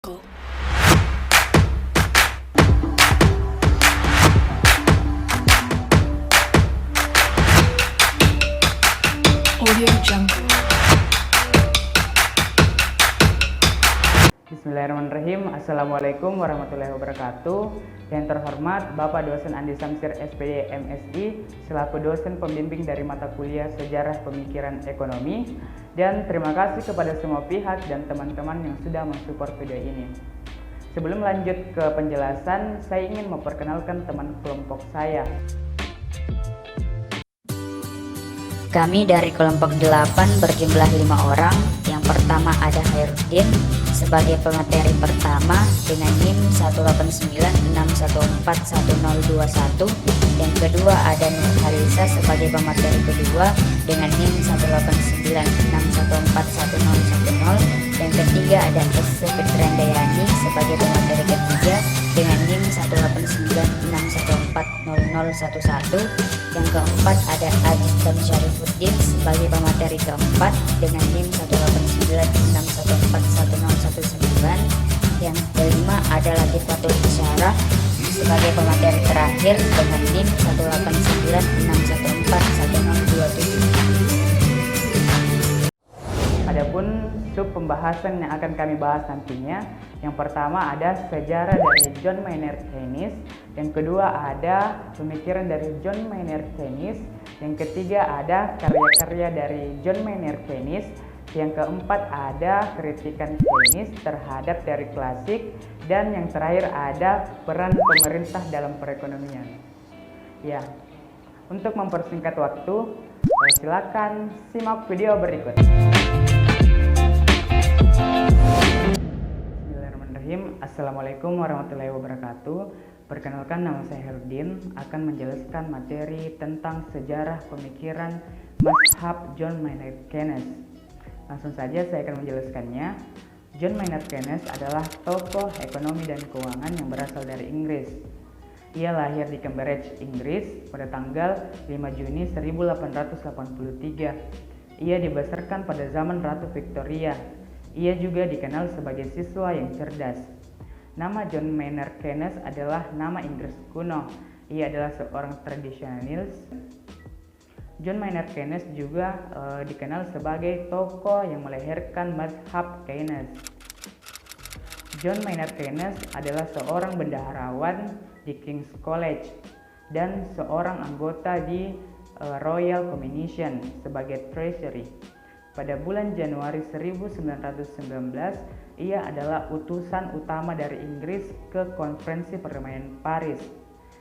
Go. Audio Jungle. Bismillahirrahmanirrahim. Assalamualaikum warahmatullahi wabarakatuh. Yang terhormat Bapak Dosen Andi Samsir SPD MSI selaku dosen pembimbing dari mata kuliah Sejarah Pemikiran Ekonomi, dan terima kasih kepada semua pihak dan teman-teman yang sudah mensupport video ini. Sebelum lanjut ke penjelasan, saya ingin memperkenalkan teman kelompok saya. Kami dari kelompok 8 berjumlah 5 orang. Yang pertama ada Hairudin sebagai pemateri pertama dengan NIM 18961411021. Yang kedua ada Nurhalisa sebagai pemateri kedua dengan NIM 18961411010. Yang ketiga ada S. Fitriandayani sebagai pemateri ketiga dengan NIM 189614011. Yang keempat ada Ajis dan Syarifuddin sebagai pemateri keempat dengan NIM 18961411019. Yang kelima ada Latifatul Isyarah sebagai pemateri terakhir dengan NIM 18961411027. Adapun sub pembahasan yang akan kami bahas nantinya, yang pertama ada sejarah dari John Maynard Keynes, yang kedua ada pemikiran dari John Maynard Keynes, yang ketiga ada karya-karya dari John Maynard Keynes, yang keempat ada kritikan Keynes terhadap teori klasik, dan yang terakhir ada peran pemerintah dalam perekonomian. Ya, untuk mempersingkat waktu, silakan simak video berikut. Bismillahirrahmanirrahim. Assalamualaikum warahmatullahi wabarakatuh. Perkenalkan, nama saya Hairudin, akan menjelaskan materi tentang sejarah pemikiran mazhab John Maynard Keynes. Langsung saja saya akan menjelaskannya. John Maynard Keynes adalah tokoh ekonomi dan keuangan yang berasal dari Inggris. Ia lahir di Cambridge, Inggris pada tanggal 5 Juni 1883. Ia dibesarkan pada zaman Ratu Victoria. Ia juga dikenal sebagai siswa yang cerdas. Nama John Maynard Keynes adalah nama Inggris kuno. Ia adalah seorang tradisionalis. John Maynard Keynes juga dikenal sebagai tokoh yang melahirkan mazhab Keynes. John Maynard Keynes adalah seorang bendaharawan di King's College dan seorang anggota di Royal Commission sebagai Treasury. Pada bulan Januari 1919, ia adalah utusan utama dari Inggris ke Konferensi Perdamaian Paris.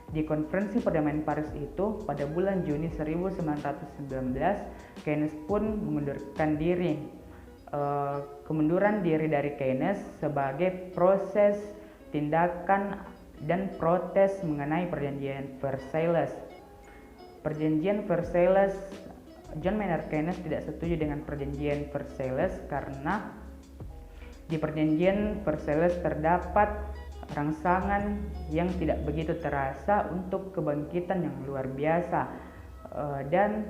Di Konferensi Perdamaian Paris itu, pada bulan Juni 1919, Keynes pun mengundurkan diri. Kemunduran diri dari Keynes sebagai proses tindakan dan protes mengenai Perjanjian Versailles. Perjanjian Versailles, John Maynard Keynes tidak setuju dengan Perjanjian Versailles karena di Perjanjian Versailles terdapat rangsangan yang tidak begitu terasa untuk kebangkitan yang luar biasa dan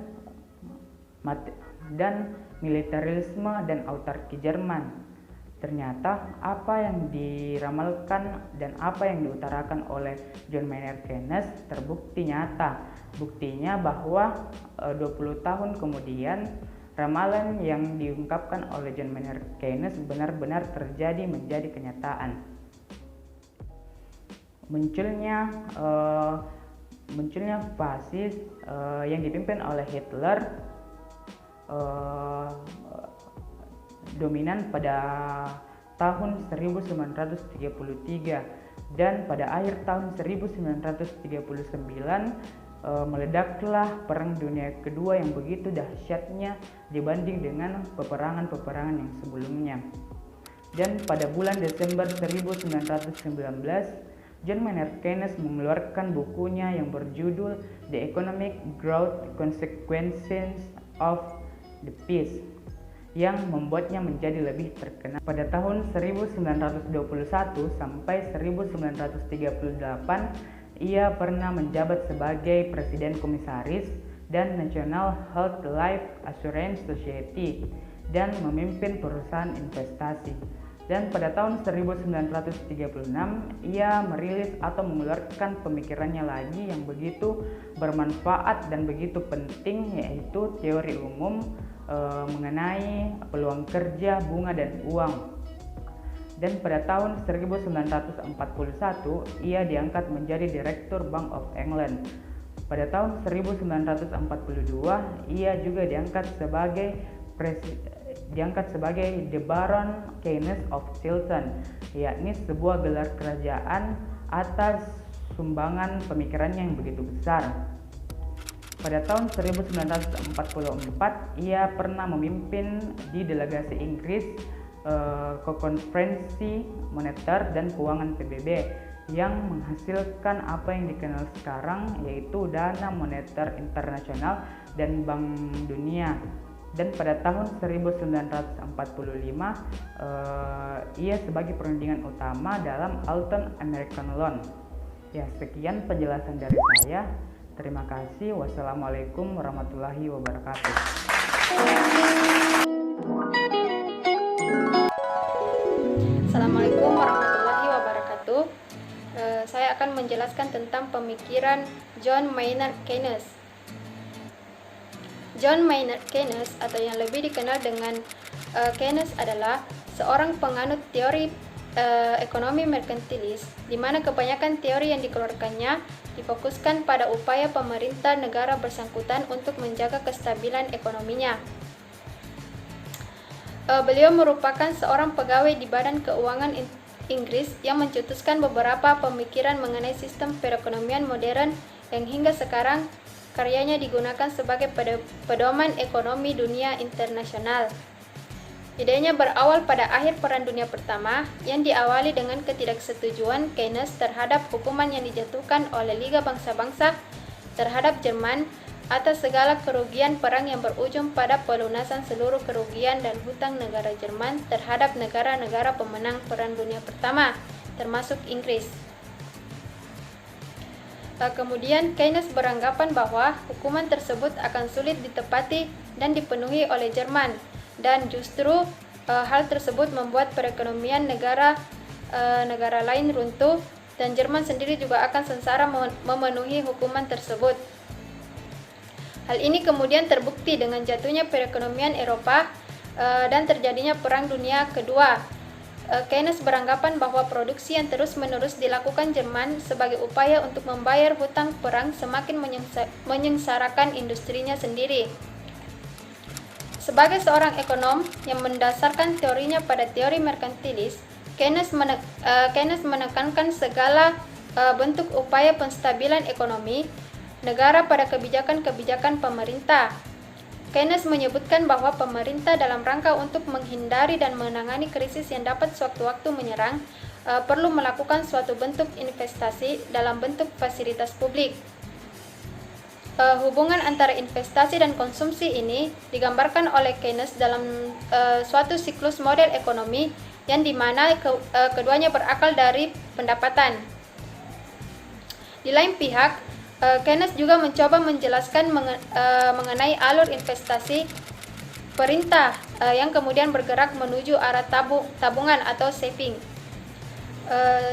militerisme dan autarki Jerman. Ternyata apa yang diramalkan dan apa yang diutarakan oleh John Maynard Keynes terbukti nyata. Buktinya bahwa 20 tahun kemudian ramalan yang diungkapkan oleh John Maynard Keynes benar-benar terjadi menjadi kenyataan. Munculnya fasis yang dipimpin oleh Hitler dominan pada tahun 1933, dan pada akhir tahun 1939 meledaklah Perang Dunia Kedua yang begitu dahsyatnya dibanding dengan peperangan-peperangan yang sebelumnya. Dan pada bulan Desember 1919, John Maynard Keynes mengeluarkan bukunya yang berjudul The Economic Growth Consequences of the Peace, yang membuatnya menjadi lebih terkenal. Pada tahun 1921 sampai 1938, ia pernah menjabat sebagai Presiden Komisaris dan National Health Life Assurance Society dan memimpin perusahaan investasi. Dan pada tahun 1936 ia merilis atau mengeluarkan pemikirannya lagi yang begitu bermanfaat dan begitu penting, yaitu teori umum mengenai peluang kerja, bunga, dan uang. Dan pada tahun 1941 ia diangkat menjadi Direktur Bank of England. Pada tahun 1942 ia juga diangkat sebagai The Baron Keynes of Chiltern, yakni sebuah gelar kerajaan atas sumbangan pemikirannya yang begitu besar. Pada tahun 1944 ia pernah memimpin di delegasi Inggris ke konferensi moneter dan keuangan PBB yang menghasilkan apa yang dikenal sekarang yaitu Dana Moneter Internasional dan Bank Dunia. Dan pada tahun 1945 ia sebagai perundingan utama dalam Alton American Loan. Ya, sekian penjelasan dari saya. Terima kasih. Wassalamualaikum warahmatullahi wabarakatuh. Assalamualaikum warahmatullahi wabarakatuh. Saya akan menjelaskan tentang pemikiran John Maynard Keynes. John Maynard Keynes atau yang lebih dikenal dengan Keynes adalah seorang penganut teori ekonomi merkantilis, di mana kebanyakan teori yang dikeluarkannya difokuskan pada upaya pemerintah negara bersangkutan untuk menjaga kestabilan ekonominya. Beliau merupakan seorang pegawai di Badan Keuangan Inggris yang mencetuskan beberapa pemikiran mengenai sistem perekonomian modern yang hingga sekarang karyanya digunakan sebagai pedoman ekonomi dunia internasional. Idenya berawal pada akhir Perang Dunia Pertama yang diawali dengan ketidaksetujuan Keynes terhadap hukuman yang dijatuhkan oleh Liga Bangsa-Bangsa terhadap Jerman atas segala kerugian perang yang berujung pada pelunasan seluruh kerugian dan hutang negara Jerman terhadap negara-negara pemenang Perang Dunia Pertama, termasuk Inggris. Kemudian Keynes beranggapan bahwa hukuman tersebut akan sulit ditepati dan dipenuhi oleh Jerman, dan justru hal tersebut membuat perekonomian negara lain runtuh dan Jerman sendiri juga akan sengsara memenuhi hukuman tersebut. Hal ini kemudian terbukti dengan jatuhnya perekonomian Eropa dan terjadinya Perang Dunia Kedua. Keynes beranggapan bahwa produksi yang terus-menerus dilakukan Jerman sebagai upaya untuk membayar hutang perang semakin menyengsarakan industrinya sendiri. Sebagai seorang ekonom yang mendasarkan teorinya pada teori merkantilis, Keynes menekankan segala bentuk upaya penstabilan ekonomi negara pada kebijakan-kebijakan pemerintah. Keynes menyebutkan bahwa pemerintah dalam rangka untuk menghindari dan menangani krisis yang dapat sewaktu-waktu menyerang, perlu melakukan suatu bentuk investasi dalam bentuk fasilitas publik. Hubungan antara investasi dan konsumsi ini digambarkan oleh Keynes dalam suatu siklus model ekonomi yang dimana keduanya berakal dari pendapatan. Di lain pihak, Keynes juga mencoba menjelaskan mengenai alur investasi perintah yang kemudian bergerak menuju arah tabungan atau saving.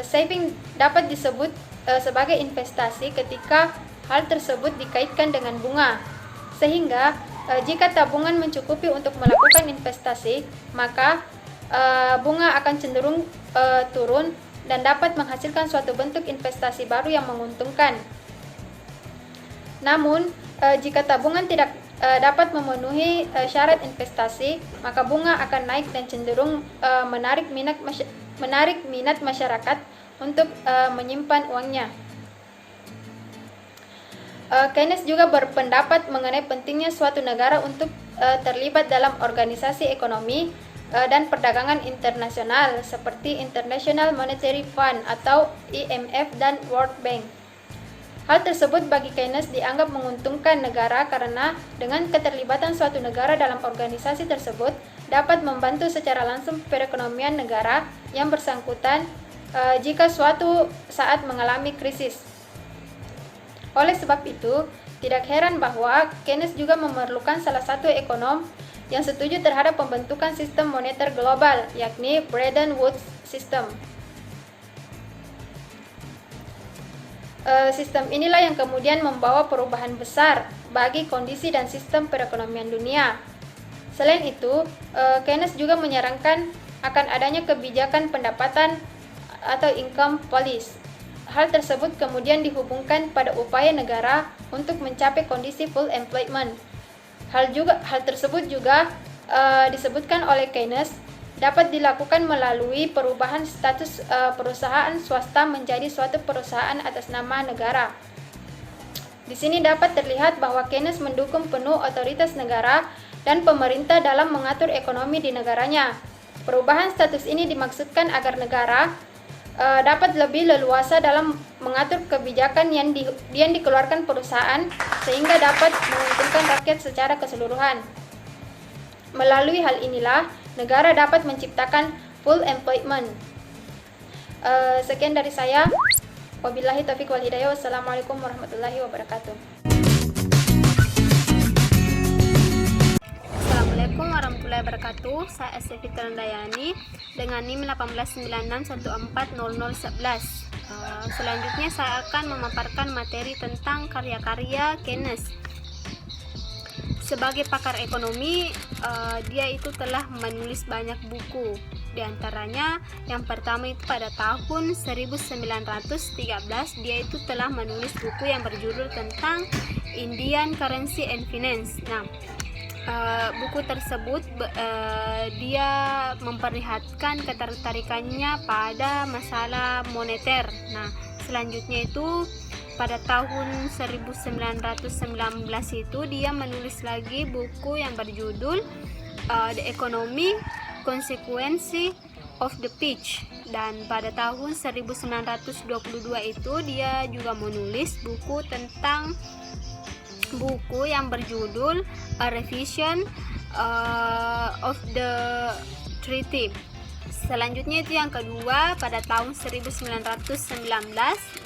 Saving dapat disebut sebagai investasi ketika hal tersebut dikaitkan dengan bunga, sehingga jika tabungan mencukupi untuk melakukan investasi, maka bunga akan cenderung turun dan dapat menghasilkan suatu bentuk investasi baru yang menguntungkan. Namun, jika tabungan tidak dapat memenuhi syarat investasi, maka bunga akan naik dan cenderung menarik minat masyarakat untuk menyimpan uangnya. Keynes juga berpendapat mengenai pentingnya suatu negara untuk terlibat dalam organisasi ekonomi dan perdagangan internasional seperti International Monetary Fund atau IMF dan World Bank. Hal tersebut bagi Keynes dianggap menguntungkan negara karena dengan keterlibatan suatu negara dalam organisasi tersebut dapat membantu secara langsung perekonomian negara yang bersangkutan jika suatu saat mengalami krisis. Oleh sebab itu, tidak heran bahwa Keynes juga memerlukan salah satu ekonom yang setuju terhadap pembentukan sistem moneter global, yakni Bretton Woods System. Sistem inilah yang kemudian membawa perubahan besar bagi kondisi dan sistem perekonomian dunia. Selain itu, Keynes juga menyarankan akan adanya kebijakan pendapatan atau income policy. Hal tersebut kemudian dihubungkan pada upaya negara untuk mencapai kondisi full employment. Hal tersebut juga disebutkan oleh Keynes dapat dilakukan melalui perubahan status perusahaan swasta menjadi suatu perusahaan atas nama negara. Di sini dapat terlihat bahwa Keynes mendukung penuh otoritas negara dan pemerintah dalam mengatur ekonomi di negaranya. Perubahan status ini dimaksudkan agar negara dapat lebih leluasa dalam mengatur kebijakan yang dikeluarkan perusahaan sehingga dapat menguntungkan rakyat secara keseluruhan. Melalui hal inilah, negara dapat menciptakan full employment. Sekian dari saya. Wabillahi taufiq wal hidayah. Wassalamualaikum warahmatullahi wabarakatuh. Assalamualaikum warahmatullahi wabarakatuh. Saya Esti Fitran Dayani dengan NIM 189614011. Selanjutnya saya akan memaparkan materi tentang karya-karya Keynes. Sebagai pakar ekonomi, dia itu telah menulis banyak buku. Di antaranya, yang pertama itu pada tahun 1913, dia itu telah menulis buku yang berjudul tentang Indian Currency and Finance. Nah, buku tersebut dia memperlihatkan ketertarikannya pada masalah moneter. Nah, selanjutnya itu pada tahun 1919 itu dia menulis lagi buku yang berjudul The Economic Consequences of the Peace, dan pada tahun 1922 itu dia juga menulis buku yang berjudul A Revision of the Treaty. Selanjutnya itu yang kedua, pada tahun 1919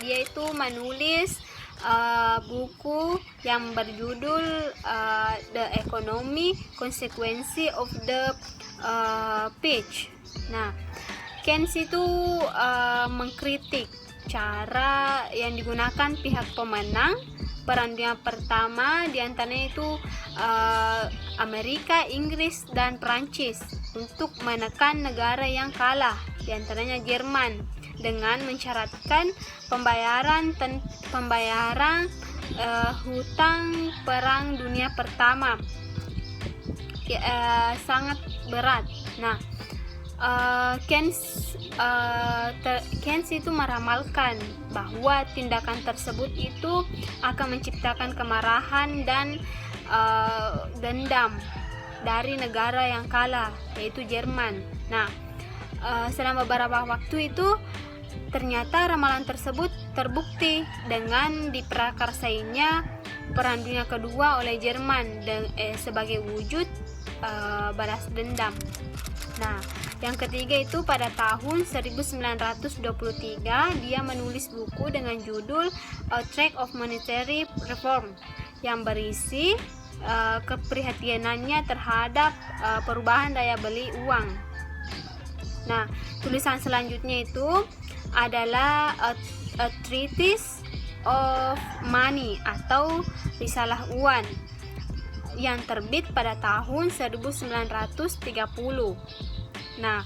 dia itu menulis buku yang berjudul The Economic Consequences of the Peace. Nah, Keynes itu mengkritik cara yang digunakan pihak pemenang Perang Dunia Pertama, diantaranya itu Amerika, Inggris, dan Prancis, untuk menekan negara yang kalah, diantaranya Jerman, dengan mensyaratkan pembayaran hutang Perang Dunia Pertama. Sangat berat. Nah, Keynes itu meramalkan bahwa tindakan tersebut itu akan menciptakan kemarahan dan dendam dari negara yang kalah, yaitu Jerman. Nah, selama beberapa waktu itu ternyata ramalan tersebut terbukti dengan diprakarsainya Perang Dunia Kedua oleh Jerman sebagai wujud balas dendam. Nah, yang ketiga itu pada tahun 1923 dia menulis buku dengan judul A Tract of Monetary Reform yang berisi keprihatinannya terhadap perubahan daya beli uang. Nah, tulisan selanjutnya itu adalah A Treatise of Money atau Risalah Uang yang terbit pada tahun 1930. Nah,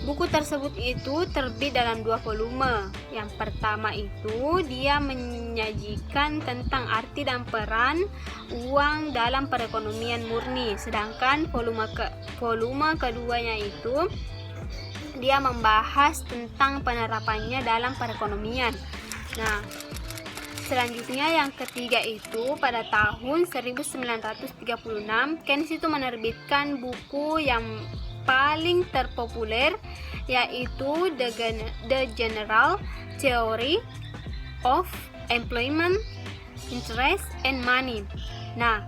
buku tersebut itu terbit dalam 2 volume. Yang pertama itu dia menyajikan tentang arti dan peran uang dalam perekonomian murni, sedangkan volume keduanya itu dia membahas tentang penerapannya dalam perekonomian. Nah, selanjutnya yang ketiga itu pada tahun 1936 Keynes itu menerbitkan buku yang paling terpopuler, yaitu The General Theory of Employment, Interest, and Money. Nah,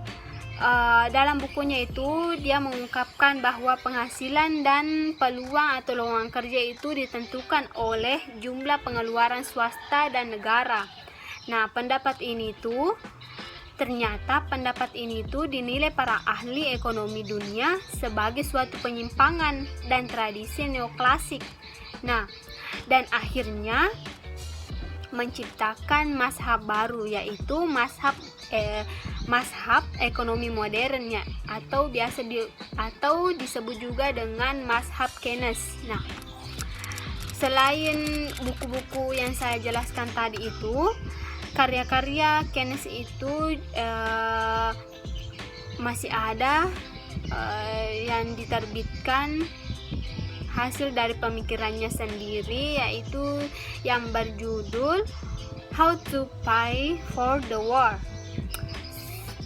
dalam bukunya itu dia mengungkapkan bahwa penghasilan dan peluang atau lowongan kerja itu ditentukan oleh jumlah pengeluaran swasta dan negara. Nah, pendapat ini tuh Ternyata pendapat ini tuh dinilai para ahli ekonomi dunia sebagai suatu penyimpangan dan tradisi neoklasik. Nah, dan akhirnya menciptakan mazhab baru, yaitu mazhab ekonomi modernnya, atau disebut juga dengan mazhab Keynes. Nah, selain buku-buku yang saya jelaskan tadi itu, karya-karya Keynes itu masih ada yang diterbitkan hasil dari pemikirannya sendiri, yaitu yang berjudul How to Pay for the War,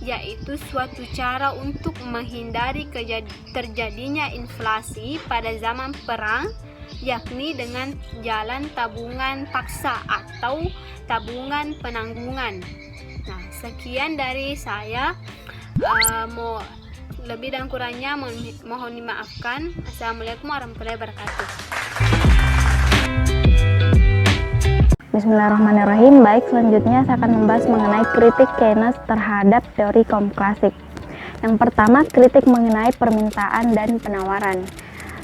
yaitu suatu cara untuk menghindari terjadinya inflasi pada zaman perang, yakni dengan jalan tabungan paksa atau tabungan penanggungan. Nah, sekian dari saya. Lebih dan kurangnya mohon dimaafkan. Assalamualaikum warahmatullahi wabarakatuh. Bismillahirrahmanirrahim. Baik, selanjutnya saya akan membahas mengenai kritik Keynes terhadap teori kaum klasik. Yang pertama, kritik mengenai permintaan dan penawaran.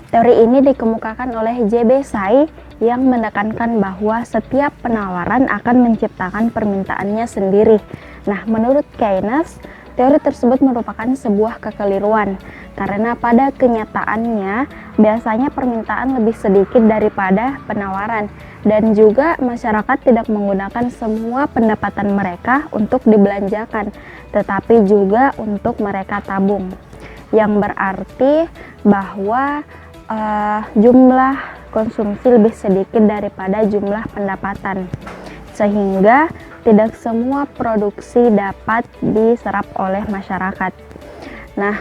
Teori ini dikemukakan oleh J.B. Say yang menekankan bahwa setiap penawaran akan menciptakan permintaannya sendiri. Nah, menurut Keynes, teori tersebut merupakan sebuah kekeliruan karena pada kenyataannya biasanya permintaan lebih sedikit daripada penawaran, dan juga masyarakat tidak menggunakan semua pendapatan mereka untuk dibelanjakan, tetapi juga untuk mereka tabung, yang berarti bahwa jumlah konsumsi lebih sedikit daripada jumlah pendapatan, sehingga tidak semua produksi dapat diserap oleh masyarakat. Nah,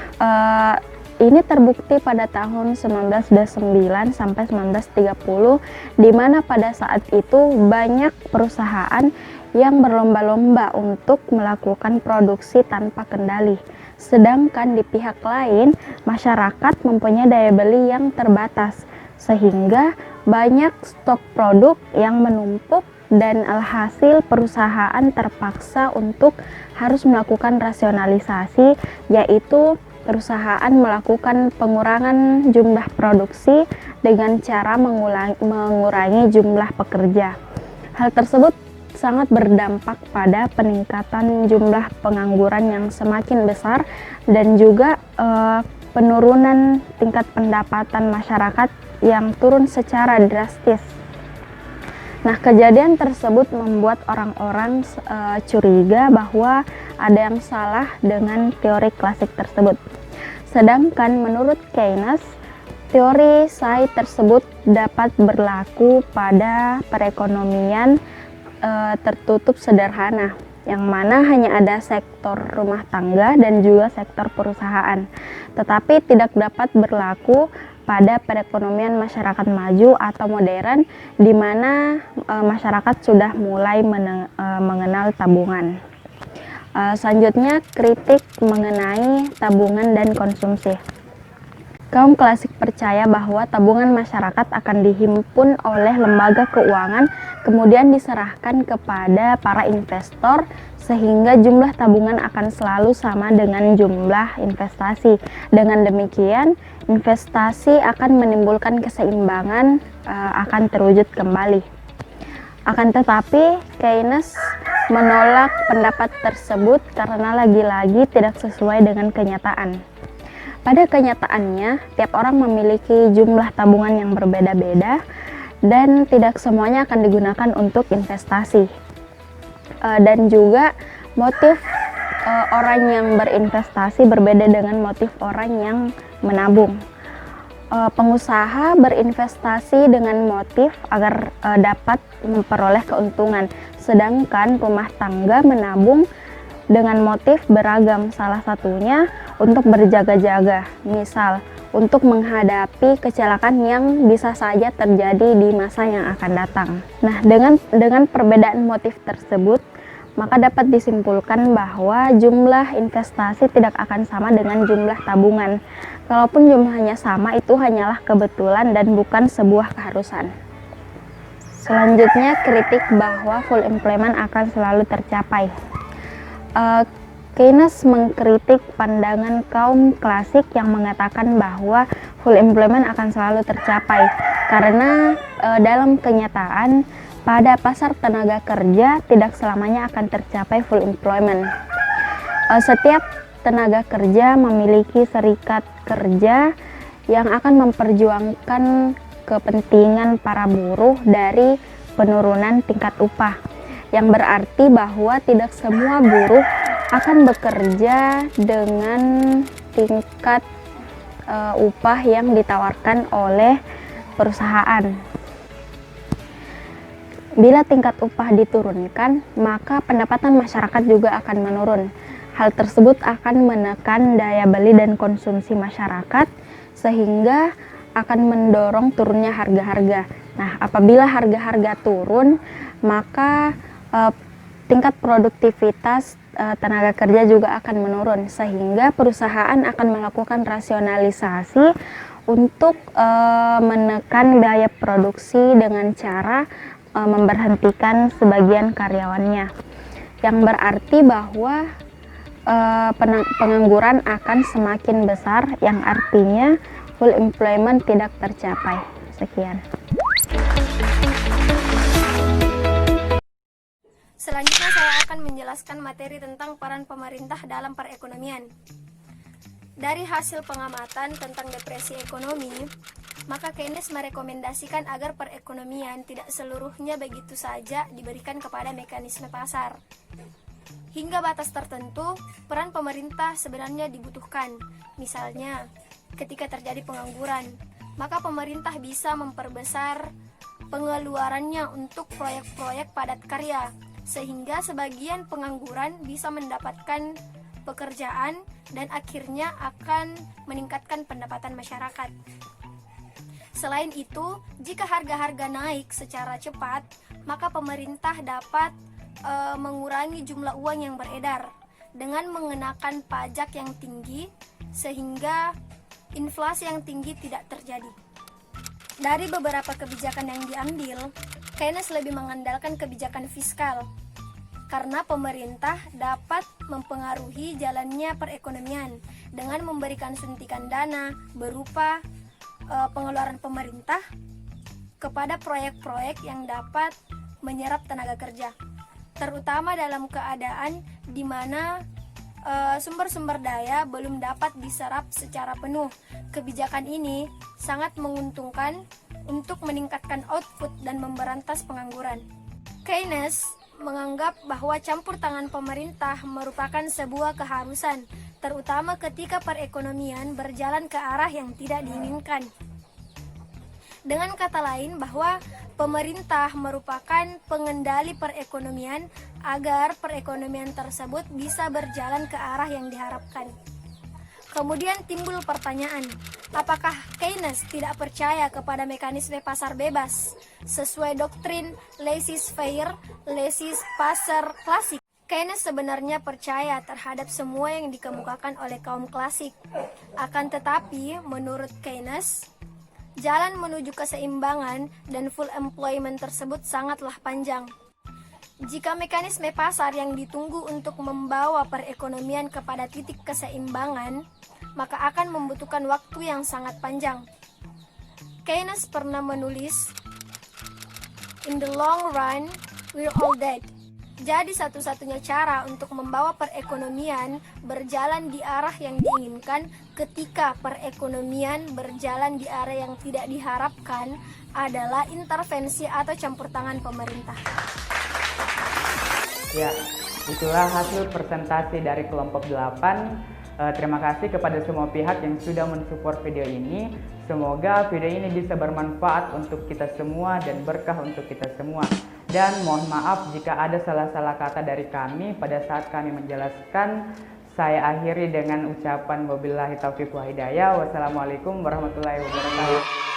ini terbukti pada tahun 1929 sampai 1930, di mana pada saat itu banyak perusahaan yang berlomba-lomba untuk melakukan produksi tanpa kendali. Sedangkan di pihak lain, masyarakat mempunyai daya beli yang terbatas, sehingga banyak stok produk yang menumpuk dan alhasil perusahaan terpaksa untuk harus melakukan rasionalisasi, yaitu perusahaan melakukan pengurangan jumlah produksi dengan cara mengurangi jumlah pekerja. Hal tersebut sangat berdampak pada peningkatan jumlah pengangguran yang semakin besar dan juga penurunan tingkat pendapatan masyarakat yang turun secara drastis. Nah, kejadian tersebut membuat orang-orang curiga bahwa ada yang salah dengan teori klasik tersebut. Sedangkan menurut Keynes, teori Say tersebut dapat berlaku pada perekonomian tertutup sederhana, yang mana hanya ada sektor rumah tangga dan juga sektor perusahaan, tetapi tidak dapat berlaku pada perekonomian masyarakat maju atau modern, di mana masyarakat sudah mulai mengenal tabungan. Selanjutnya, kritik mengenai tabungan dan konsumsi. Kaum klasik percaya bahwa tabungan masyarakat akan dihimpun oleh lembaga keuangan, kemudian diserahkan kepada para investor, sehingga jumlah tabungan akan selalu sama dengan jumlah investasi. Dengan demikian, investasi akan menimbulkan keseimbangan, akan terwujud kembali. Akan tetapi, Keynes menolak pendapat tersebut karena lagi-lagi tidak sesuai dengan kenyataan. Pada kenyataannya, tiap orang memiliki jumlah tabungan yang berbeda-beda dan tidak semuanya akan digunakan untuk investasi. Dan juga motif orang yang berinvestasi berbeda dengan motif orang yang menabung. Pengusaha berinvestasi dengan motif agar dapat memperoleh keuntungan, sedangkan rumah tangga menabung dengan motif beragam, salah satunya untuk berjaga-jaga, misal untuk menghadapi kecelakaan yang bisa saja terjadi di masa yang akan datang. Nah, dengan perbedaan motif tersebut, maka dapat disimpulkan bahwa jumlah investasi tidak akan sama dengan jumlah tabungan. Kalaupun jumlahnya sama, itu hanyalah kebetulan dan bukan sebuah keharusan. Selanjutnya, kritik bahwa full employment akan selalu tercapai. Keynes mengkritik pandangan kaum klasik yang mengatakan bahwa full employment akan selalu tercapai karena dalam kenyataan pada pasar tenaga kerja tidak selamanya akan tercapai full employment. Setiap tenaga kerja memiliki serikat kerja yang akan memperjuangkan kepentingan para buruh dari penurunan tingkat upah, yang berarti bahwa tidak semua buruh akan bekerja dengan tingkat upah yang ditawarkan oleh perusahaan. Bila tingkat upah diturunkan, maka pendapatan masyarakat juga akan menurun. Hal tersebut akan menekan daya beli dan konsumsi masyarakat, sehingga akan mendorong turunnya harga-harga. Nah, apabila harga-harga turun, maka tingkat produktivitas tenaga kerja juga akan menurun, sehingga perusahaan akan melakukan rasionalisasi untuk menekan biaya produksi dengan cara memberhentikan sebagian karyawannya, yang berarti bahwa pengangguran akan semakin besar, yang artinya full employment tidak tercapai. Sekian. Selanjutnya saya akan menjelaskan materi tentang peran pemerintah dalam perekonomian. Dari hasil pengamatan tentang depresi ekonomi, maka Keynes merekomendasikan agar perekonomian tidak seluruhnya begitu saja diberikan kepada mekanisme pasar. Hingga batas tertentu, peran pemerintah sebenarnya dibutuhkan. Misalnya, ketika terjadi pengangguran, maka pemerintah bisa memperbesar pengeluarannya untuk proyek-proyek padat karya, sehingga sebagian pengangguran bisa mendapatkan pekerjaan dan akhirnya akan meningkatkan pendapatan masyarakat. Selain itu, jika harga-harga naik secara cepat, maka pemerintah dapat mengurangi jumlah uang yang beredar dengan mengenakan pajak yang tinggi, sehingga inflasi yang tinggi tidak terjadi. Dari beberapa kebijakan yang diambil, Keynes lebih mengandalkan kebijakan fiskal, karena pemerintah dapat mempengaruhi jalannya perekonomian dengan memberikan suntikan dana berupa pengeluaran pemerintah kepada proyek-proyek yang dapat menyerap tenaga kerja, terutama dalam keadaan di mana sumber-sumber daya belum dapat diserap secara penuh. Kebijakan ini sangat menguntungkan untuk meningkatkan output dan memberantas pengangguran. Keynes menganggap bahwa campur tangan pemerintah merupakan sebuah keharusan, terutama ketika perekonomian berjalan ke arah yang tidak diinginkan. Dengan kata lain, bahwa pemerintah merupakan pengendali perekonomian agar perekonomian tersebut bisa berjalan ke arah yang diharapkan. Kemudian timbul pertanyaan, apakah Keynes tidak percaya kepada mekanisme pasar bebas sesuai doktrin laissez-faire, laissez-passer klasik? Keynes sebenarnya percaya terhadap semua yang dikemukakan oleh kaum klasik. Akan tetapi, menurut Keynes, jalan menuju keseimbangan dan full employment tersebut sangatlah panjang. Jika mekanisme pasar yang ditunggu untuk membawa perekonomian kepada titik keseimbangan, maka akan membutuhkan waktu yang sangat panjang. Keynes pernah menulis, "In the long run, we're all dead." Jadi satu-satunya cara untuk membawa perekonomian berjalan di arah yang diinginkan ketika perekonomian berjalan di arah yang tidak diharapkan adalah intervensi atau campur tangan pemerintah. Ya, itulah hasil presentasi dari kelompok 8. Terima kasih kepada semua pihak yang sudah mensupport video ini. Semoga video ini bisa bermanfaat untuk kita semua dan berkah untuk kita semua. Dan mohon maaf jika ada salah-salah kata dari kami pada saat kami menjelaskan. Saya akhiri dengan ucapan wabillahi taufiq wa hidayah. Wassalamualaikum warahmatullahi wabarakatuh.